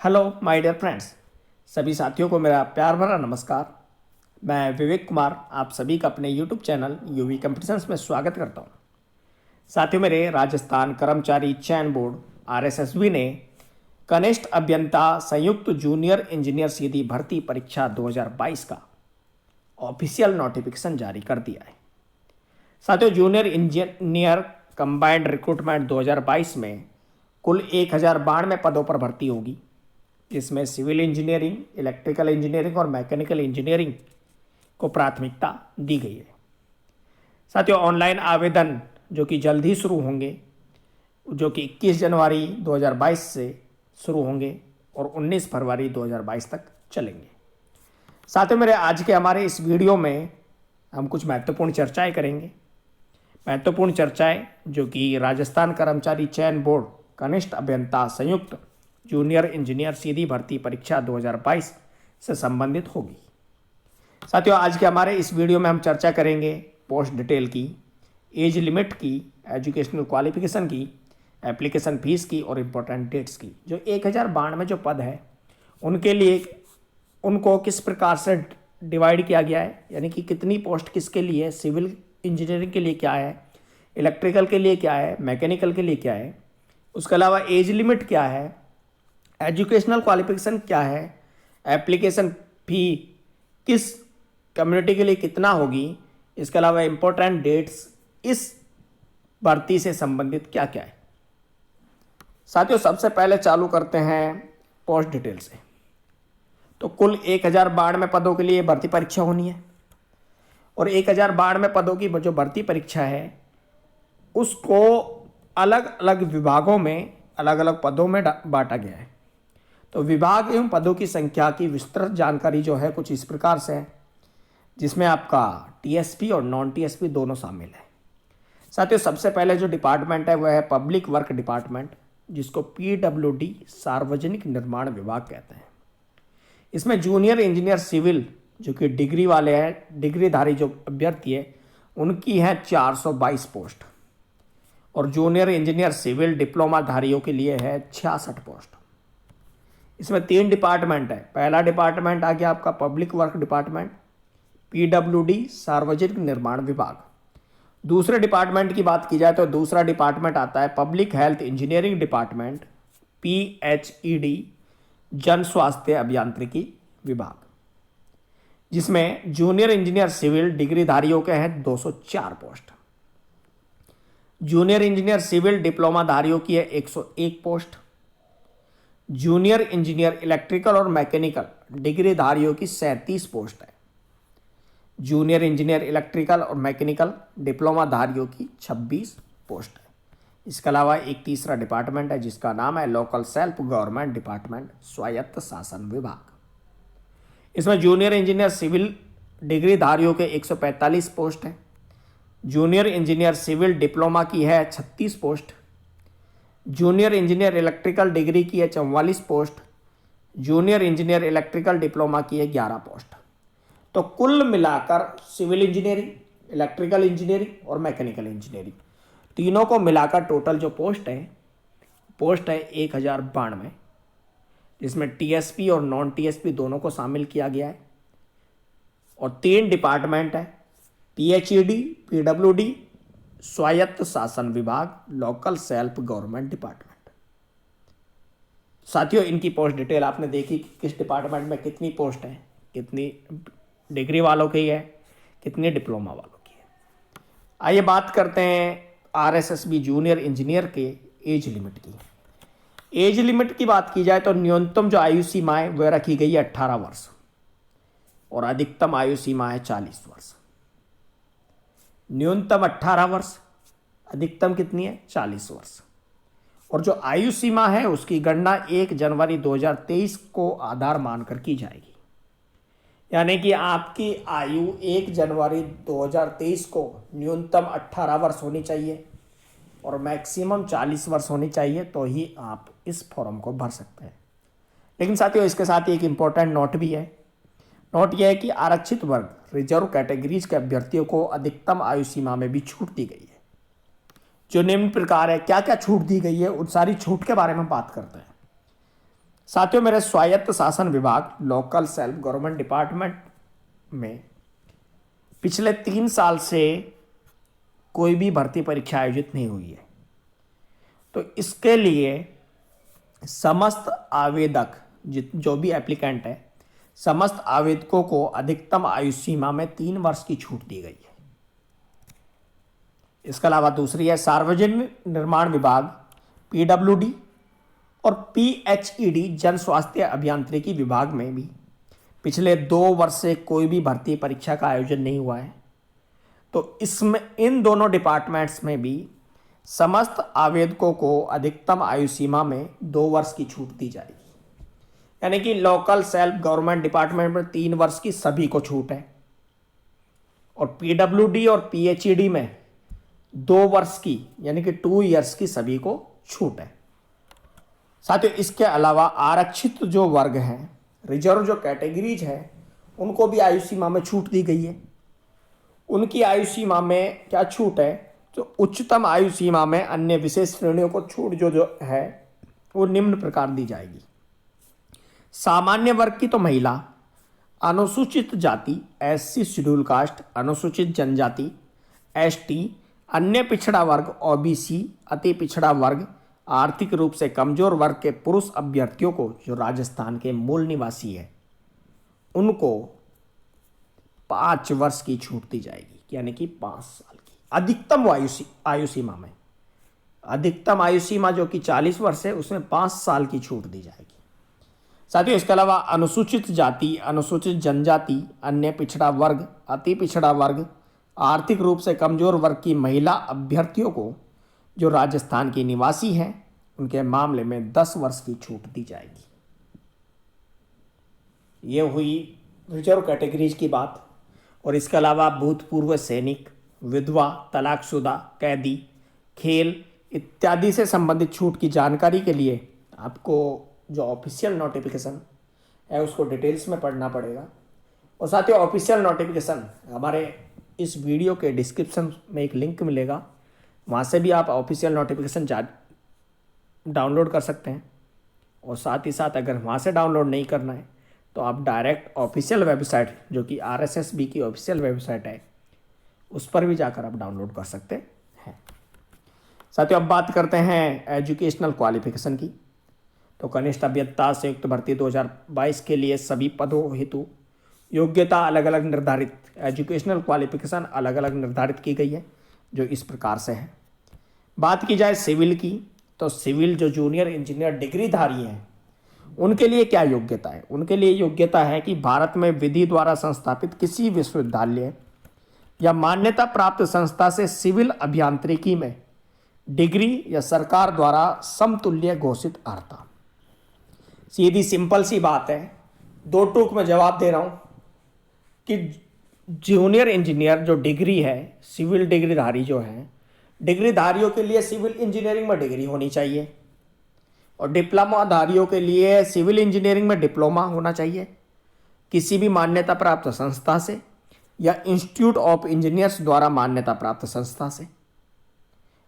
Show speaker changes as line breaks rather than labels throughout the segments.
Hello my dear friends, सभी साथियों को मेरा प्यार भरा नमस्कार। मैं विवेक कुमार आप सभी का अपने यूट्यूब चैनल यूवी कंपटीशंस में स्वागत करता हूं। साथियों, मेरे राजस्थान कर्मचारी चयन बोर्ड आरएसएसबी ने कनिष्ठ अभियंता संयुक्त जूनियर इंजीनियर सीधी भर्ती परीक्षा 2022 का ऑफिशियल नोटिफिकेशन जारी कर दिया है। साथियों, जूनियर इंजीनियर कंबाइंड रिक्रूटमेंट 2022 में कुल 1092 पदों पर भर्ती होगी, जिसमें सिविल इंजीनियरिंग, इलेक्ट्रिकल इंजीनियरिंग और मैकेनिकल इंजीनियरिंग को प्राथमिकता दी गई है। साथियों, ऑनलाइन आवेदन जो कि जल्द ही शुरू होंगे, जो कि 21 जनवरी 2022 से शुरू होंगे और 19 फरवरी 2022 तक चलेंगे। साथियों, मेरे आज के हमारे इस वीडियो में हम कुछ महत्वपूर्ण चर्चाएं करेंगे। महत्वपूर्ण चर्चाएं जो कि राजस्थान कर्मचारी चयन बोर्ड कनिष्ठ अभियंता संयुक्त जूनियर इंजीनियर सीधी भर्ती परीक्षा 2022 से संबंधित होगी। साथियों, आज के हमारे इस वीडियो में हम चर्चा करेंगे पोस्ट डिटेल की, एज लिमिट की, एजुकेशनल क्वालिफिकेशन की, एप्लीकेशन फीस की और इम्पोर्टेंट डेट्स की। जो 1092 जो पद है उनके लिए उनको किस प्रकार से डिवाइड किया गया है, यानी कि कितनी पोस्ट किसके लिए, सिविल इंजीनियरिंग के लिए क्या है, इलेक्ट्रिकल के लिए क्या है, मैकेनिकल के लिए क्या है, उसके अलावा एज लिमिट क्या है, एजुकेशनल क्वालिफिकेशन क्या है, एप्लीकेशन फी किस कम्युनिटी के लिए कितना होगी, इसके अलावा इम्पोर्टेंट डेट्स इस भर्ती से संबंधित क्या क्या है। साथियों, सबसे पहले चालू करते हैं पोस्ट डिटेल से। तो कुल 1092 पदों के लिए भर्ती परीक्षा होनी है और 1092 पदों की जो भर्ती परीक्षा है उसको अलग अलग विभागों में अलग अलग पदों में बांटा गया है। तो विभाग एवं पदों की संख्या की विस्तृत जानकारी जो है कुछ इस प्रकार से है, जिसमें आपका टीएसपी और नॉन टीएसपी दोनों शामिल है। साथियों, सबसे पहले जो डिपार्टमेंट है वह है पब्लिक वर्क डिपार्टमेंट, जिसको पीडब्ल्यूडी सार्वजनिक निर्माण विभाग कहते हैं। इसमें जूनियर इंजीनियर सिविल जो कि डिग्री वाले हैं, डिग्रीधारी जो अभ्यर्थी है उनकी है 422 पोस्ट और जूनियर इंजीनियर सिविल डिप्लोमा धारियों के लिए है 66 पोस्ट। इसमें 3 डिपार्टमेंट है। पहला डिपार्टमेंट आ गया आपका पब्लिक वर्क डिपार्टमेंट, पीडब्ल्यूडी सार्वजनिक निर्माण विभाग। दूसरे डिपार्टमेंट की बात की जाए तो दूसरा डिपार्टमेंट आता है public health engineering department, PHED जन स्वास्थ्य अभियांत्रिकी विभाग, जिसमें जूनियर इंजीनियर सिविल डिग्रीधारियों के हैं 204 post. Junior engineer civil diploma धारियों की है 101 पोस्ट। जूनियर इंजीनियर इलेक्ट्रिकल और मैकेनिकल डिग्रीधारियों की 37 पोस्ट है। जूनियर इंजीनियर इलेक्ट्रिकल और मैकेनिकल डिप्लोमा धारियों की 26 पोस्ट है। इसके अलावा एक तीसरा डिपार्टमेंट है जिसका नाम है लोकल सेल्फ गवर्नमेंट डिपार्टमेंट, स्वायत्त शासन विभाग। इसमें जूनियर इंजीनियर सिविल डिग्रीधारियों के 145 पोस्ट है। जूनियर इंजीनियर सिविल डिप्लोमा की है 36 post. Junior engineer electrical degree की है 44 post. Junior engineer electrical diploma की है 11 पोस्ट। तो कुल मिलाकर सिविल इंजीनियरिंग, इलेक्ट्रिकल इंजीनियरिंग और मैकेनिकल इंजीनियरिंग तीनों को मिलाकर टोटल जो पोस्ट है 1092, जिसमें टीएसपी और नॉन टीएसपी दोनों को शामिल किया गया है। और 3 डिपार्टमेंट है पीएचईडी, पीडब्ल्यूडी, स्वायत्त शासन विभाग, लोकल सेल्फ गवर्नमेंट डिपार्टमेंट। साथियों, इनकी पोस्ट डिटेल आपने देखी कि किस डिपार्टमेंट में कितनी पोस्ट है, कितनी डिग्री वालों की है, कितनी डिप्लोमा वालों की है। आइए बात करते हैं आरएसएसबी जूनियर इंजीनियर के एज लिमिट की। एज लिमिट की बात की जाए तो न्यूनतम जो आयु सीमा है वह रखी गई है 18 वर्ष और अधिकतम आयु सीमा है 40 वर्ष। न्यूनतम 18 वर्ष, अधिकतम कितनी है 40 वर्ष। और जो आयु सीमा है उसकी गणना 1 जनवरी 2023 को आधार मानकर की जाएगी, यानी कि आपकी आयु 1 जनवरी 2023 को न्यूनतम 18 वर्ष होनी चाहिए और मैक्सिमम 40 वर्ष होनी चाहिए, तो ही आप इस फॉर्म को भर सकते हैं। लेकिन साथियों, इसके साथ एक इम्पोर्टेंट नोट भी है। नोट यह है कि आरक्षित वर्ग, रिजर्व कैटेगरीज के अभ्यर्थियों को अधिकतम आयु सीमा में भी छूट दी गई है, जो निम्न प्रकार है। क्या क्या छूट दी गई है, उन सारी छूट के बारे में बात करते हैं। साथियों, मेरे स्वायत्त शासन विभाग लोकल सेल्फ गवर्नमेंट डिपार्टमेंट में पिछले 3 साल से कोई भी भर्ती परीक्षा आयोजित नहीं हुई है। तो इसके लिए समस्त आवेदक जो भी एप्लीकेंट है, समस्त आवेदकों को अधिकतम आयु सीमा में 3 वर्ष की छूट दी गई है। इसके अलावा दूसरी है सार्वजनिक निर्माण विभाग पीडब्ल्यूडी और पीएचईडी जन स्वास्थ्य अभियांत्रिकी विभाग में भी पिछले 2 वर्ष से कोई भी भर्ती परीक्षा का आयोजन नहीं हुआ है। तो इसमें इन दोनों डिपार्टमेंट्स में भी समस्त आवेदकों को अधिकतम आयु सीमा में 2 वर्ष की छूट दी जाएगी। यानी कि लोकल सेल्फ गवर्नमेंट डिपार्टमेंट में 3 वर्ष की सभी को छूट है और पीडब्ल्यूडी और पीएचईडी में 2 वर्ष की यानी कि 2 इयर्स की सभी को छूट है। साथियों, इसके अलावा आरक्षित जो वर्ग हैं, रिजर्व जो कैटेगरीज हैं, उनको भी आयु सीमा में छूट दी गई है। उनकी आयु सीमा में क्या छूट है? तो उच्चतम आयु सीमा में अन्य विशेष श्रेणियों को छूट जो है वो निम्न प्रकार दी जाएगी। सामान्य वर्ग की तो महिला, अनुसूचित जाति एससी शेड्यूल कास्ट, अनुसूचित जनजाति एसटी, अन्य पिछड़ा वर्ग ओबीसी, अति पिछड़ा वर्ग, आर्थिक रूप से कमजोर वर्ग के पुरुष अभ्यर्थियों को जो राजस्थान के मूल निवासी है उनको 5 वर्ष की छूट दी जाएगी। यानी कि 5 साल की अधिकतम आयु सीमा में, अधिकतम आयु सीमा जो कि 40 वर्ष है उसमें 5 साल की छूट दी जाएगी। साथियों, इसके अलावा अनुसूचित जाति, अनुसूचित जनजाति, अन्य पिछड़ा वर्ग, अति पिछड़ा वर्ग, आर्थिक रूप से कमजोर वर्ग की महिला अभ्यर्थियों को जो राजस्थान की निवासी हैं उनके मामले में 10 वर्ष की छूट दी जाएगी। ये हुई रिजर्व कैटेगरीज की बात। और इसके अलावा भूतपूर्व सैनिक, विधवा, तलाकशुदा, कैदी, खेल इत्यादि से संबंधित छूट की जानकारी के लिए आपको जो ऑफिशियल नोटिफिकेशन है उसको डिटेल्स में पढ़ना पड़ेगा। और साथियों, ऑफिशियल नोटिफिकेशन हमारे इस वीडियो के डिस्क्रिप्शन में एक लिंक मिलेगा, वहाँ से भी आप ऑफिशियल नोटिफिकेशन डाउनलोड कर सकते हैं। और साथ ही साथ अगर वहाँ से डाउनलोड नहीं करना है तो आप डायरेक्ट ऑफिशियल वेबसाइट जो कि आरएसएसबी की ऑफिशियल वेबसाइट है उस पर भी जाकर आप डाउनलोड कर सकते हैं। साथियों, अब बात करते हैं एजुकेशनल क्वालिफिकेशन की। तो कनिष्ठ अभियंता संयुक्त भर्ती 2022 के लिए सभी पदों हेतु योग्यता अलग अलग निर्धारित, एजुकेशनल क्वालिफिकेशन अलग अलग निर्धारित की गई है जो इस प्रकार से है। बात की जाए सिविल की, तो सिविल जो जूनियर इंजीनियर डिग्रीधारी हैं उनके लिए क्या योग्यता है? उनके लिए योग्यता है कि भारत में विधि द्वारा संस्थापित किसी विश्वविद्यालय या मान्यता प्राप्त संस्था से सिविल अभियांत्रिकी में डिग्री या सरकार द्वारा समतुल्य घोषित अर्हता। सीधी सिंपल सी बात है, 2 टूक में जवाब दे रहा हूं कि जूनियर इंजीनियर जो डिग्री है, सिविल डिग्रीधारी जो है, डिग्रीधारियों के लिए सिविल इंजीनियरिंग में डिग्री होनी चाहिए और डिप्लोमाधारियों के लिए सिविल इंजीनियरिंग में डिप्लोमा होना चाहिए किसी भी मान्यता प्राप्त संस्था से या इंस्टीट्यूट ऑफ इंजीनियर्स द्वारा मान्यता प्राप्त संस्था से।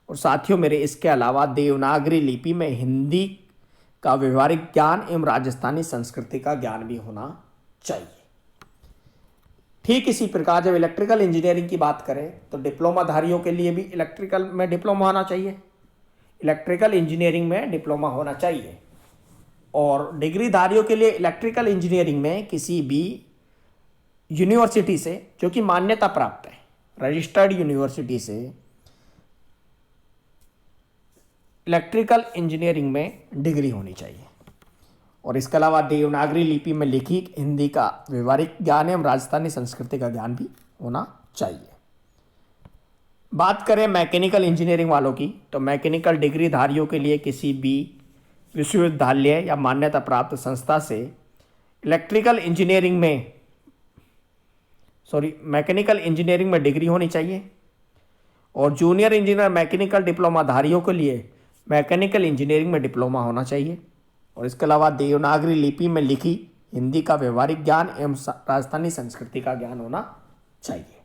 और साथियों मेरे, इसके अलावा देवनागरी लिपि में हिंदी का व्यवहारिक ज्ञान एवं राजस्थानी संस्कृति का ज्ञान भी होना चाहिए। ठीक इसी प्रकार जब इलेक्ट्रिकल इंजीनियरिंग की बात करें तो डिप्लोमाधारियों के लिए भी इलेक्ट्रिकल में डिप्लोमा होना चाहिए, इलेक्ट्रिकल इंजीनियरिंग में डिप्लोमा होना चाहिए। और डिग्रीधारियों के लिए इलेक्ट्रिकल इंजीनियरिंग में किसी भी यूनिवर्सिटी से जो कि मान्यता प्राप्त है, रजिस्टर्ड यूनिवर्सिटी से इलेक्ट्रिकल इंजीनियरिंग में डिग्री होनी चाहिए। और इसके अलावा देवनागरी लिपि में लिखी हिंदी का व्यवहारिक ज्ञान एवं राजस्थानी संस्कृति का ज्ञान भी होना चाहिए। बात करें मैकेनिकल इंजीनियरिंग वालों की, तो मैकेनिकल डिग्रीधारियों के लिए किसी भी विश्वविद्यालय या मान्यता प्राप्त संस्था से मैकेनिकल इंजीनियरिंग में डिग्री होनी चाहिए। और जूनियर इंजीनियर मैकेनिकल डिप्लोमाधारियों के लिए मैकेनिकल इंजीनियरिंग में डिप्लोमा होना चाहिए। और इसके अलावा देवनागरी लिपि में लिखी हिंदी का व्यवहारिक ज्ञान एवं राजस्थानी संस्कृति का ज्ञान होना चाहिए।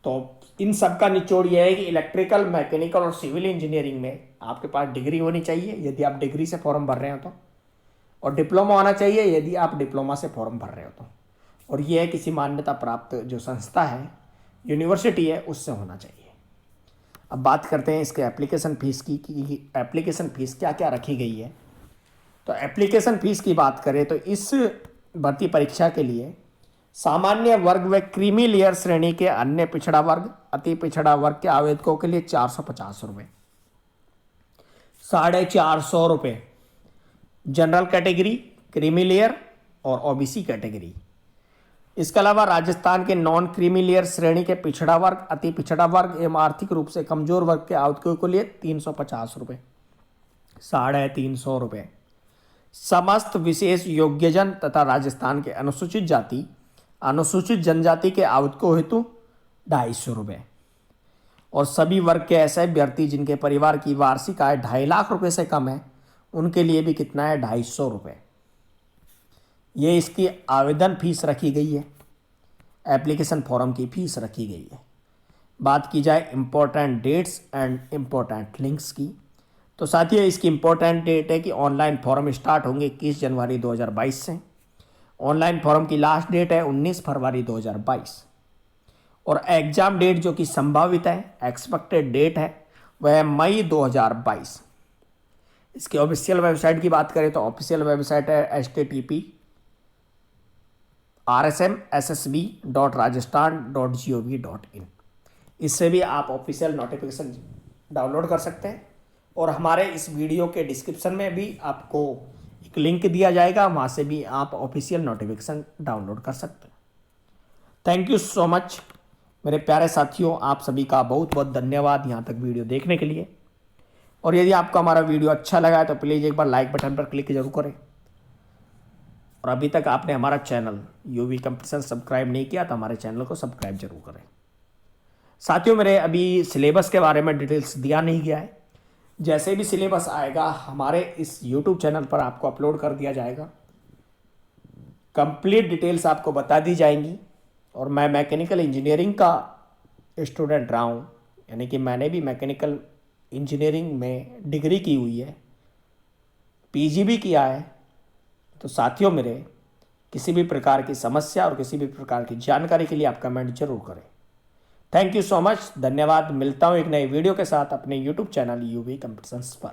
तो इन सब का निचोड़ यह है कि इलेक्ट्रिकल, मैकेनिकल और सिविल इंजीनियरिंग में आपके पास डिग्री होनी चाहिए यदि आप डिग्री से फॉर्म भर रहे हो तो। और डिप्लोमा होना चाहिए यदि आप डिप्लोमा से फॉर्म भर रहे हो तो, और ये है किसी मान्यता प्राप्त जो संस्था है, यूनिवर्सिटी है, उससे होना चाहिए। अब बात करते हैं इसके एप्लीकेशन फ़ीस की कि एप्लीकेशन फ़ीस क्या क्या रखी गई है। तो एप्लीकेशन फ़ीस की बात करें तो इस भर्ती परीक्षा के लिए सामान्य वर्ग व क्रीमी लेयर श्रेणी के अन्य पिछड़ा वर्ग, अति पिछड़ा वर्ग के आवेदकों के लिए 450 रुपये, 450 रुपये जनरल कैटेगरी, क्रीमी लेयर और ओबीसी कैटेगरी। इसके अलावा राजस्थान के नॉन क्रीमी लेयर श्रेणी के पिछड़ा वर्ग, अति पिछड़ा वर्ग एवं आर्थिक रूप से कमजोर वर्ग के आवेदकों के लिए 350 रुपये, 350 रुपये। समस्त विशेष योग्यजन तथा राजस्थान के अनुसूचित जाति, अनुसूचित जनजाति के आवेदकों हेतु 250 रुपये, और सभी वर्ग के ऐसे अभ्यर्थी जिनके परिवार की वार्षिक आय 2.5 लाख रुपये से कम है उनके लिए भी कितना है, 250 रुपये। ये इसकी आवेदन फीस रखी गई है, एप्लीकेशन फॉर्म की फीस रखी गई है। बात की जाए important dates and important links की, तो साथियों इसकी इम्पोर्टेंट डेट है कि ऑनलाइन फॉर्म स्टार्ट होंगे 21 जनवरी 2022 से। ऑनलाइन फॉर्म की लास्ट डेट है 19 फरवरी 2022, और एग्ज़ाम डेट जो कि संभावित है, एक्सपेक्टेड डेट है, वह है मई 2022। इसके ऑफिशियल वेबसाइट की बात करें तो ऑफिशियल वेबसाइट है http://rsmssb.rajasthan.gov.in। इससे भी आप ऑफिशियल नोटिफिकेशन डाउनलोड कर सकते हैं, और हमारे इस वीडियो के डिस्क्रिप्शन में भी आपको एक लिंक दिया जाएगा, वहाँ से भी आप ऑफिशियल नोटिफिकेशन डाउनलोड कर सकते हैं। थैंक यू सो मच मेरे प्यारे साथियों, आप सभी का बहुत बहुत धन्यवाद यहाँ तक वीडियो देखने के लिए। और यदि आपको हमारा वीडियो अच्छा लगा है तो प्लीज़ एक बार लाइक बटन पर क्लिक जरूर करें, और अभी तक आपने हमारा चैनल यूवी कंपटीशन सब्सक्राइब नहीं किया तो हमारे चैनल को सब्सक्राइब जरूर करें। साथियों मेरे अभी सिलेबस के बारे में डिटेल्स दिया नहीं गया है, जैसे भी सिलेबस आएगा हमारे इस यूट्यूब चैनल पर आपको अपलोड कर दिया जाएगा, कंप्लीट डिटेल्स आपको बता दी जाएंगी। और मैं मैकेनिकल इंजीनियरिंग का स्टूडेंट रहा हूँ, यानी कि मैंने भी मैकेनिकल इंजीनियरिंग में डिग्री की हुई है, पीजी भी किया है। तो साथियों मेरे किसी भी प्रकार की समस्या और किसी भी प्रकार की जानकारी के लिए आप कमेंट जरूर करें। थैंक यू सो मच, धन्यवाद। मिलता हूँ एक नए वीडियो के साथ अपने यूट्यूब चैनल यूवी कंपटीशंस पर।